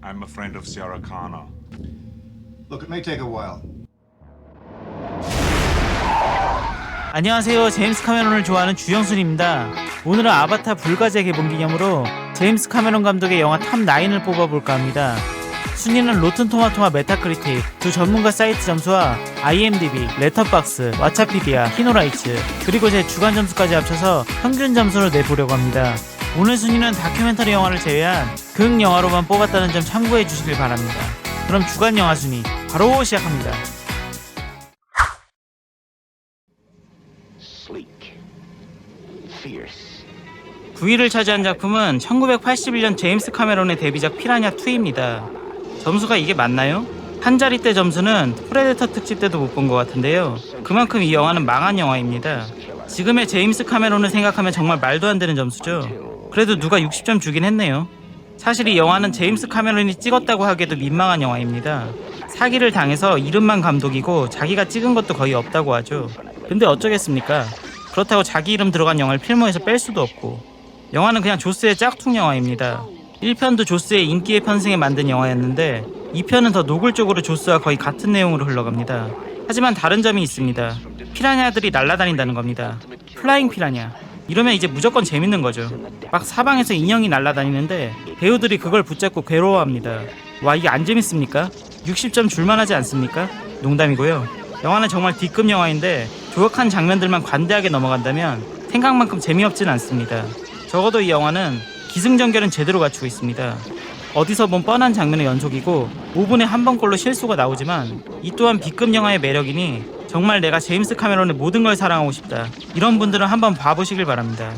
I'm a friend of Sierra Connor. Look, it may take a while. 안녕하세요. 제임스 카메론을 좋아하는 주영순입니다. 오늘은 아바타 불가제 개봉 기념으로 제임스 카메론 감독의 영화 탑9을 뽑아볼까 합니다. 순위는 로튼토마토와 메타크리틱 두 전문가 사이트 점수와 IMDb, 레터박스, 왓챠피디아, 키노라이츠 그리고 제 주간 점수까지 합쳐서 평균 점수를 내보려고 합니다. 오늘 순위는 다큐멘터리 영화를 제외한 극 영화로만 뽑았다는 점 참고해 주시길 바랍니다. 그럼 주간 영화 순위 바로 시작합니다. Sleek, fierce. 9위를 차지한 작품은 1981년 제임스 카메론의 데뷔작 피라냐2입니다. 점수가 이게 맞나요? 한 자릿대 점수는 프레데터 특집 때도 못 본 것 같은데요. 그만큼 이 영화는 망한 영화입니다. 지금의 제임스 카메론을 생각하면 정말 말도 안 되는 점수죠. 그래도 누가 60점 주긴 했네요. 사실 이 영화는 제임스 카메론이 찍었다고 하기에도 민망한 영화입니다. 사기를 당해서 이름만 감독이고 자기가 찍은 것도 거의 없다고 하죠. 근데 어쩌겠습니까? 그렇다고 자기 이름 들어간 영화를 필모에서 뺄 수도 없고. 영화는 그냥 조스의 짝퉁 영화입니다. 1편도 조스의 인기의 편승에 만든 영화였는데 2편은 더 노골적으로 조스와 거의 같은 내용으로 흘러갑니다. 하지만 다른 점이 있습니다. 피라냐들이 날아다닌다는 겁니다. 플라잉 피라냐. 이러면 이제 무조건 재밌는 거죠. 막 사방에서 인형이 날아다니는데 배우들이 그걸 붙잡고 괴로워합니다. 와, 이게 안 재밌습니까? 60점 줄만하지 않습니까? 농담이고요. 영화는 정말 D급 영화인데 조역한 장면들만 관대하게 넘어간다면 생각만큼 재미없진 않습니다. 적어도 이 영화는 기승전결은 제대로 갖추고 있습니다. 어디서 본 뻔한 장면의 연속이고 5분에 한 번꼴로 실수가 나오지만 이 또한 B급 영화의 매력이니 정말 내가 제임스 카메론의 모든 걸 사랑하고 싶다. 이런 분들은 한번 봐보시길 바랍니다.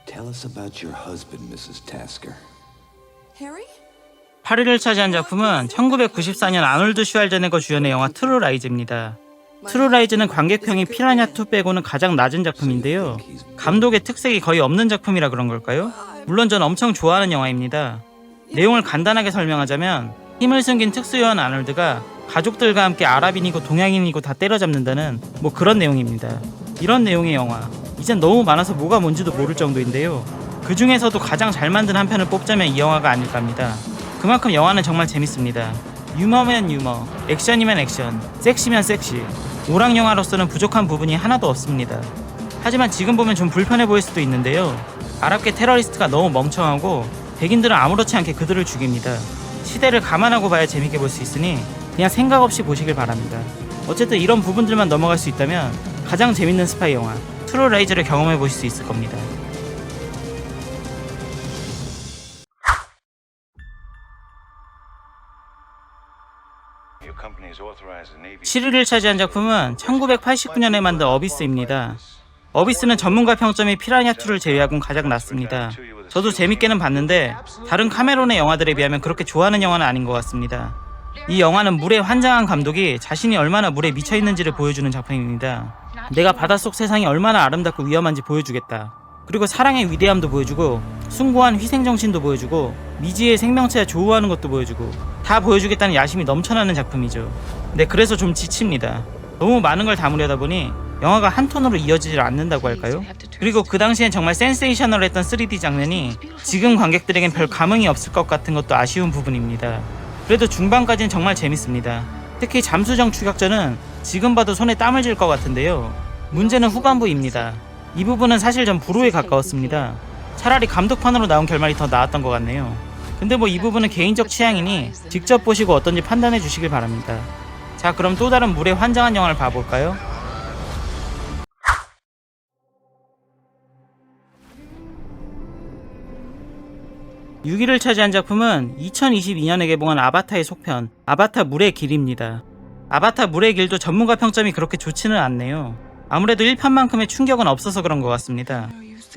Tell us about your husband, Mrs. Tasker. Harry? 8위를 차지한 작품은 1994년 아놀드 슈왈제네거 주연의 영화 트루 라이즈입니다. 트루 라이즈는 관객평이 피라냐2 빼고는 가장 낮은 작품인데요. 감독의 특색이 거의 없는 작품이라 그런 걸까요? 물론 전 엄청 좋아하는 영화입니다. 내용을 간단하게 설명하자면 힘을 숨긴 특수요원 아놀드가 가족들과 함께 아랍인이고 동양인이고 다 때려잡는다는 뭐 그런 내용입니다. 이런 내용의 영화 이젠 너무 많아서 뭐가 뭔지도 모를 정도인데요. 그 중에서도 가장 잘 만든 한 편을 뽑자면 이 영화가 아닐까 합니다. 그만큼 영화는 정말 재밌습니다. 유머면 유머, 액션이면 액션, 섹시면 섹시. 오락 영화로서는 부족한 부분이 하나도 없습니다. 하지만 지금 보면 좀 불편해 보일 수도 있는데요. 아랍계 테러리스트가 너무 멍청하고 백인들은 아무렇지 않게 그들을 죽입니다. 시대를 감안하고 봐야 재밌게 볼 수 있으니 그냥 생각 없이 보시길 바랍니다. 어쨌든 이런 부분들만 넘어갈 수 있다면 가장 재밌는 스파이 영화 트루 라이즈를 경험해 보실 수 있을 겁니다. 7위를 차지한 작품은 1989년에 만든 어비스입니다. 어비스는 전문가 평점이 피라냐2를 제외하고는 가장 낮습니다. 저도 재밌게는 봤는데 다른 카메론의 영화들에 비하면 그렇게 좋아하는 영화는 아닌 것 같습니다. 이 영화는 물에 환장한 감독이 자신이 얼마나 물에 미쳐있는지를 보여주는 작품입니다. 내가 바닷속 세상이 얼마나 아름답고 위험한지 보여주겠다. 그리고 사랑의 위대함도 보여주고 숭고한 희생정신도 보여주고 미지의 생명체와 조우하는 것도 보여주고 다 보여주겠다는 야심이 넘쳐나는 작품이죠. 네, 그래서 좀 지칩니다. 너무 많은 걸 담으려다 보니 영화가 한 톤으로 이어지질 않는다고 할까요? 그리고 그 당시엔 정말 센세이셔널했던 3D 장면이 지금 관객들에겐 별 감흥이 없을 것 같은 것도 아쉬운 부분입니다. 그래도 중반까지는 정말 재밌습니다. 특히 잠수정 추격전은 지금 봐도 손에 땀을 질 것 같은데요. 문제는 후반부입니다. 이 부분은 사실 전 불호에 가까웠습니다. 차라리 감독판으로 나온 결말이 더 나았던 것 같네요. 근데 뭐 이 부분은 개인적 취향이니 직접 보시고 어떤지 판단해 주시길 바랍니다. 자, 그럼 또 다른 물에 환장한 영화를 봐볼까요? (6위를) 차지한 작품은 2022년에 개봉한 아바타의 속편 아바타 물의 길입니다. 아바타 물의 길도 전문가 평점이 그렇게 좋지는 않네요. 아무래도 1편만큼의 충격은 없어서 그런 것 같습니다.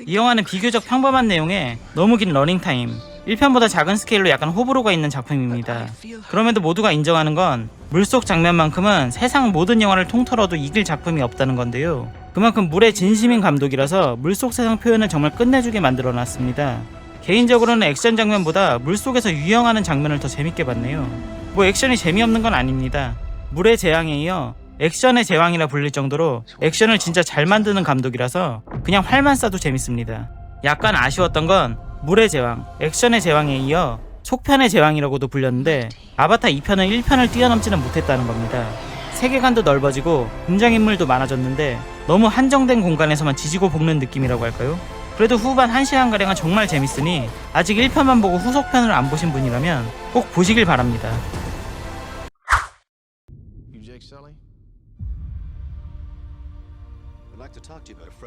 이 영화는 비교적 평범한 내용에 너무 긴 러닝타임, 1편보다 작은 스케일로 약간 호불호가 있는 작품입니다. 그럼에도 모두가 인정하는 건 물속 장면만큼은 세상 모든 영화를 통틀어도 이길 작품이 없다는 건데요. 그만큼 물의 진심인 감독이라서 물속 세상 표현을 정말 끝내주게 만들어놨습니다. 개인적으로는 액션 장면보다 물속에서 유영하는 장면을 더 재밌게 봤네요. 뭐 액션이 재미없는 건 아닙니다. 물의 재앙에 이어 액션의 제왕이라 불릴 정도로 액션을 진짜 잘 만드는 감독이라서 그냥 활만 쏴도 재밌습니다. 약간 아쉬웠던 건 물의 제왕, 액션의 제왕에 이어 속편의 제왕이라고도 불렸는데 아바타 2편은 1편을 뛰어넘지는 못했다는 겁니다. 세계관도 넓어지고 등장인물도 많아졌는데 너무 한정된 공간에서만 지지고 볶는 느낌이라고 할까요? 그래도 후반 1시간가량은 정말 재밌으니 아직 1편만 보고 후속편을 안 보신 분이라면 꼭 보시길 바랍니다.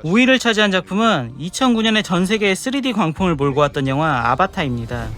우 5위를 차지한 작품은 2009년에 전 세계에 3D 광풍을 몰고 왔던 영화 아바타입니다.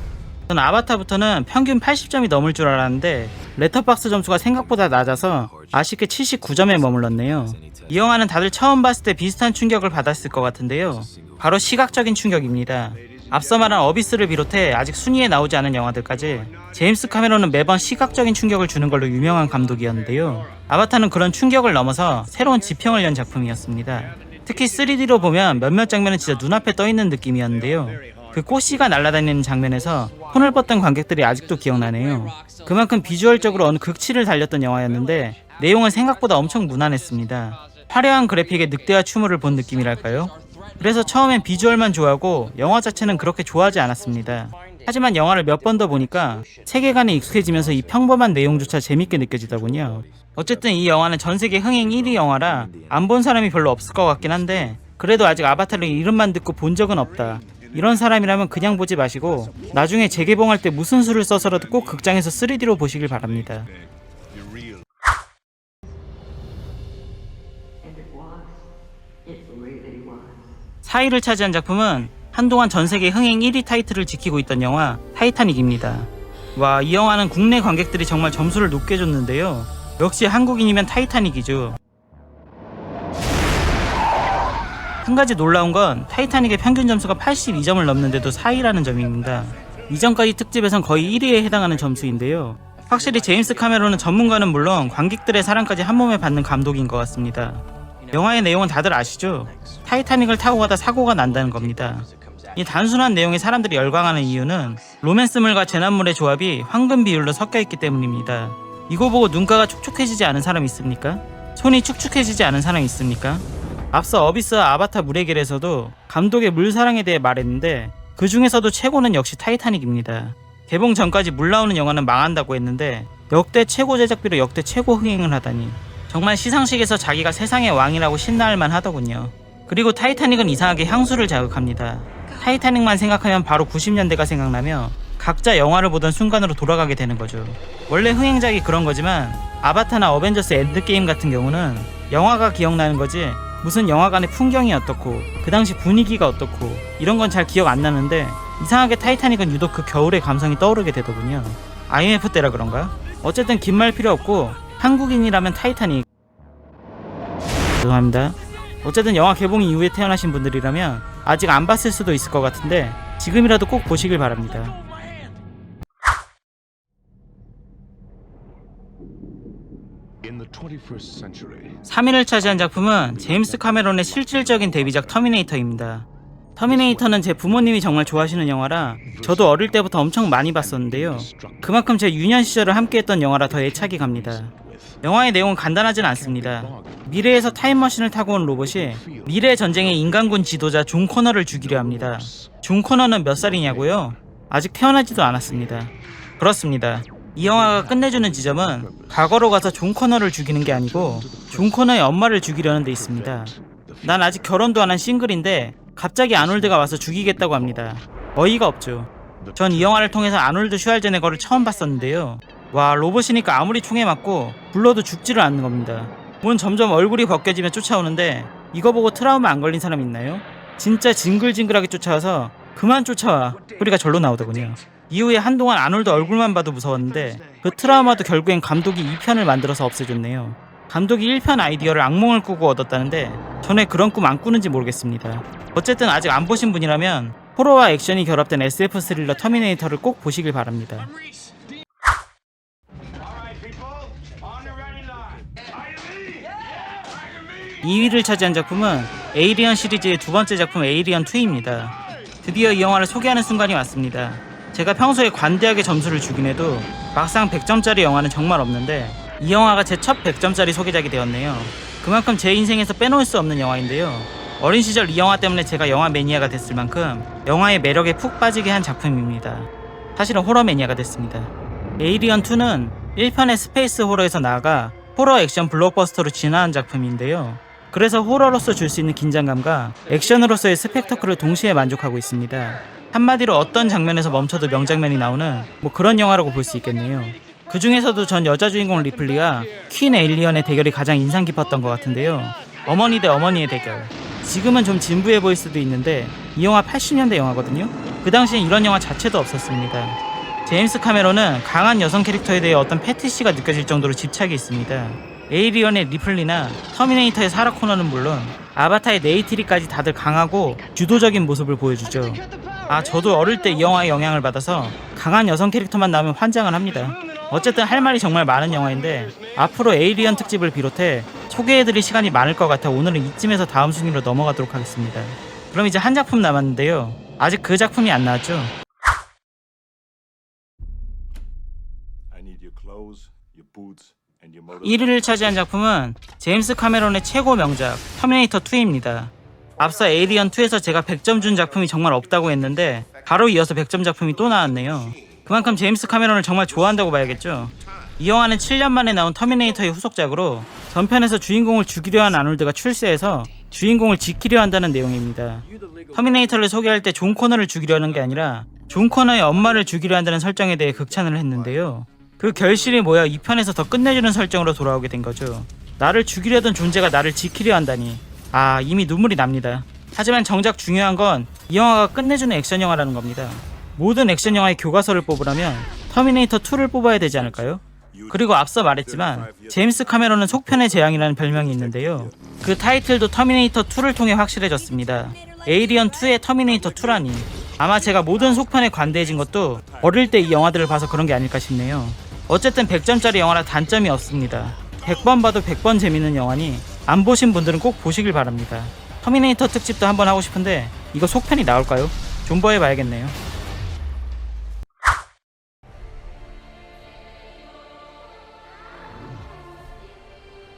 전 아바타부터는 평균 80점이 넘을 줄 알았는데 레터박스 점수가 생각보다 낮아서 아쉽게 79점에 머물렀네요. 이 영화는 다들 처음 봤을 때 비슷한 충격을 받았을 것 같은데요. 바로 시각적인 충격입니다. 앞서 말한 어비스를 비롯해 아직 순위에 나오지 않은 영화들까지 제임스 카메론은 매번 시각적인 충격을 주는 걸로 유명한 감독이었는데요. 아바타는 그런 충격을 넘어서 새로운 지평을 연 작품이었습니다. 특히 3D로 보면 몇몇 장면은 진짜 눈앞에 떠있는 느낌이었는데요. 그 꽃씨가 날아다니는 장면에서 손을 뻗던 관객들이 아직도 기억나네요. 그만큼 비주얼적으로 어느 극치를 달렸던 영화였는데 내용은 생각보다 엄청 무난했습니다. 화려한 그래픽에 늑대와 추모를 본 느낌이랄까요? 그래서 처음엔 비주얼만 좋아하고 영화 자체는 그렇게 좋아하지 않았습니다. 하지만 영화를 몇 번 더 보니까 세계관에 익숙해지면서 이 평범한 내용조차 재밌게 느껴지더군요. 어쨌든 이 영화는 전세계 흥행 1위 영화라 안 본 사람이 별로 없을 것 같긴 한데 그래도 아직 아바타를 이름만 듣고 본 적은 없다. 이런 사람이라면 그냥 보지 마시고 나중에 재개봉할 때 무슨 수를 써서라도 꼭 극장에서 3D로 보시길 바랍니다. 4위를 차지한 작품은 한동안 전세계 흥행 1위 타이틀을 지키고 있던 영화 타이타닉입니다. 와, 이 영화는 국내 관객들이 정말 점수를 높게 줬는데요. 역시 한국인이면 타이타닉이죠. 한 가지 놀라운 건 타이타닉의 평균 점수가 82점을 넘는데도 4위라는 점입니다. 이전까지 특집에선 거의 1위에 해당하는 점수인데요. 확실히 제임스 카메론은 전문가는 물론 관객들의 사랑까지 한몸에 받는 감독인 것 같습니다. 영화의 내용은 다들 아시죠? 타이타닉을 타고 가다 사고가 난다는 겁니다. 이 단순한 내용에 사람들이 열광하는 이유는 로맨스물과 재난물의 조합이 황금 비율로 섞여있기 때문입니다. 이거 보고 눈가가 촉촉해지지 않은 사람 있습니까? 손이 축축해지지 않은 사람 있습니까? 앞서 어비스와 아바타 물의 길에서도 감독의 물사랑에 대해 말했는데 그 중에서도 최고는 역시 타이타닉입니다. 개봉 전까지 물 나오는 영화는 망한다고 했는데 역대 최고 제작비로 역대 최고 흥행을 하다니 정말 시상식에서 자기가 세상의 왕이라고 신나할 만 하더군요. 그리고 타이타닉은 이상하게 향수를 자극합니다. 타이타닉만 생각하면 바로 90년대가 생각나며 각자 영화를 보던 순간으로 돌아가게 되는 거죠. 원래 흥행작이 그런 거지만 아바타나 어벤져스 엔드게임 같은 경우는 영화가 기억나는 거지 무슨 영화관의 풍경이 어떻고 그 당시 분위기가 어떻고 이런 건 잘 기억 안 나는데 이상하게 타이타닉은 유독 그 겨울의 감성이 떠오르게 되더군요. IMF 때라 그런가? 어쨌든 긴 말 필요 없고 한국인이라면 타이타닉 죄송합니다. 어쨌든 영화 개봉 이후에 태어나신 분들이라면 아직 안 봤을 수도 있을 것 같은데 지금이라도 꼭 보시길 바랍니다. 3위를 차지한 작품은 제임스 카메론의 실질적인 데뷔작 터미네이터입니다. 터미네이터는 제 부모님이 정말 좋아하시는 영화라 저도 어릴 때부터 엄청 많이 봤었는데요. 그만큼 제 유년 시절을 함께했던 영화라 더 애착이 갑니다. 영화의 내용은 간단하진 않습니다. 미래에서 타임머신을 타고 온 로봇이 미래 전쟁의 인간군 지도자 존 코너를 죽이려 합니다. 존 코너는 몇 살이냐고요? 아직 태어나지도 않았습니다. 그렇습니다. 이 영화가 끝내주는 지점은 과거로 가서 존 코너를 죽이는 게 아니고 존 코너의 엄마를 죽이려는 데 있습니다. 난 아직 결혼도 안 한 싱글인데 갑자기 아놀드가 와서 죽이겠다고 합니다. 어이가 없죠. 전 이 영화를 통해서 아놀드 슈왈제네거를 처음 봤었는데요. 와, 로봇이니까 아무리 총에 맞고 불러도 죽지를 않는 겁니다. 뭔 점점 얼굴이 벗겨지며 쫓아오는데 이거 보고 트라우마 안 걸린 사람 있나요? 진짜 징글징글하게 쫓아와서 그만 쫓아와 소리가 절로 나오더군요. 이후에 한동안 아놀드 얼굴만 봐도 무서웠는데 그 트라우마도 결국엔 감독이 2편을 만들어서 없애줬네요. 감독이 1편 아이디어를 악몽을 꾸고 얻었다는데 전 왜 그런 꿈 안 꾸는지 모르겠습니다. 어쨌든 아직 안 보신 분이라면 호러와 액션이 결합된 SF 스릴러 터미네이터를 꼭 보시길 바랍니다. 2위를 차지한 작품은 에이리언 시리즈의 두 번째 작품 에이리언 2입니다. 드디어 이 영화를 소개하는 순간이 왔습니다. 제가 평소에 관대하게 점수를 주긴 해도 막상 100점짜리 영화는 정말 없는데 이 영화가 제 첫 100점짜리 소개작이 되었네요. 그만큼 제 인생에서 빼놓을 수 없는 영화인데요. 어린 시절 이 영화 때문에 제가 영화 매니아가 됐을 만큼 영화의 매력에 푹 빠지게 한 작품입니다. 사실은 호러 매니아가 됐습니다. 에이리언2는 1편의 스페이스 호러에서 나아가 호러 액션 블록버스터로 진화한 작품인데요. 그래서 호러로서 줄 수 있는 긴장감과 액션으로서의 스펙터클을 동시에 만족하고 있습니다. 한마디로 어떤 장면에서 멈춰도 명장면이 나오는 그런 영화라고 볼 수 있겠네요. 그 중에서도 전 여자 주인공 리플리와 퀸 에일리언의 대결이 가장 인상 깊었던 것 같은데요. 어머니 대 어머니의 대결. 지금은 좀 진부해 보일 수도 있는데 이 영화 80년대 영화거든요. 그 당시엔 이런 영화 자체도 없었습니다. 제임스 카메론은 강한 여성 캐릭터에 대해 어떤 패티시가 느껴질 정도로 집착이 있습니다. 에이리언의 리플리나 터미네이터의 사라 코너는 물론 아바타의 네이티리까지 다들 강하고 주도적인 모습을 보여주죠. 저도 어릴 때 이 영화의 영향을 받아서 강한 여성 캐릭터만 나오면 환장을 합니다. 어쨌든 할 말이 정말 많은 영화인데 앞으로 에이리언 특집을 비롯해 소개해드릴 시간이 많을 것 같아 오늘은 이쯤에서 다음 순위로 넘어가도록 하겠습니다. 그럼 이제 한 작품 남았는데요. 아직 그 작품이 안 나왔죠? I need your clothes, your boots, and your motor. 1위를 차지한 작품은 제임스 카메론의 최고 명작 터미네이터 2입니다. 앞서 에이리언 2에서 제가 100점 준 작품이 정말 없다고 했는데 바로 이어서 100점 작품이 또 나왔네요. 그만큼 제임스 카메론을 정말 좋아한다고 봐야겠죠. 이 영화는 7년 만에 나온 터미네이터의 후속작으로 전편에서 주인공을 죽이려 한 아놀드가 출세해서 주인공을 지키려 한다는 내용입니다. 터미네이터를 소개할 때 존 코너를 죽이려는 게 아니라 존 코너의 엄마를 죽이려 한다는 설정에 대해 극찬을 했는데요. 그 결실이 모여 2편에서 더 끝내주는 설정으로 돌아오게 된 거죠. 나를 죽이려던 존재가 나를 지키려 한다니. 이미 눈물이 납니다. 하지만 정작 중요한 건 이 영화가 끝내주는 액션 영화라는 겁니다. 모든 액션 영화의 교과서를 뽑으라면 터미네이터 2를 뽑아야 되지 않을까요? 그리고 앞서 말했지만 제임스 카메론은 속편의 재앙이라는 별명이 있는데요. 그 타이틀도 터미네이터 2를 통해 확실해졌습니다. 에이리언 2의 터미네이터 2라니. 아마 제가 모든 속편에 관대해진 것도 어릴 때 이 영화들을 봐서 그런 게 아닐까 싶네요. 어쨌든 100점짜리 영화라 단점이 없습니다. 100번 봐도 100번 재밌는 영화니 안 보신 분들은 꼭 보시길 바랍니다. 터미네이터 특집도 한번 하고 싶은데 이거 속편이 나올까요? 존버해 봐야겠네요.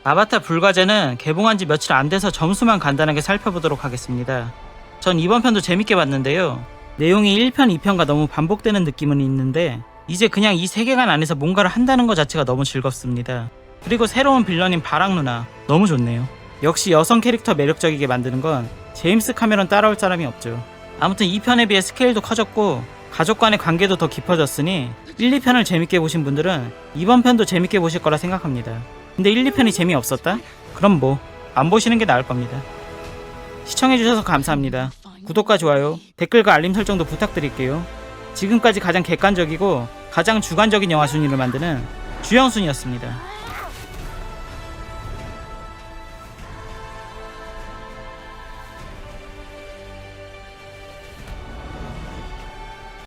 아바타 불가제는 개봉한 지 며칠 안 돼서 점수만 간단하게 살펴보도록 하겠습니다. 전 이번 편도 재밌게 봤는데요. 내용이 1편, 2편과 너무 반복되는 느낌은 있는데 이제 그냥 이 세계관 안에서 뭔가를 한다는 것 자체가 너무 즐겁습니다. 그리고 새로운 빌런인 바락 누나 너무 좋네요. 역시 여성 캐릭터 매력적이게 만드는 건 제임스 카메론 따라올 사람이 없죠. 아무튼 2편에 비해 스케일도 커졌고 가족 간의 관계도 더 깊어졌으니 1, 2편을 재밌게 보신 분들은 이번 편도 재밌게 보실 거라 생각합니다. 근데 1, 2편이 재미없었다? 그럼 안 보시는 게 나을 겁니다. 시청해주셔서 감사합니다. 구독과 좋아요, 댓글과 알림 설정도 부탁드릴게요. 지금까지 가장 객관적이고 가장 주관적인 영화 순위를 만드는 주영순이었습니다.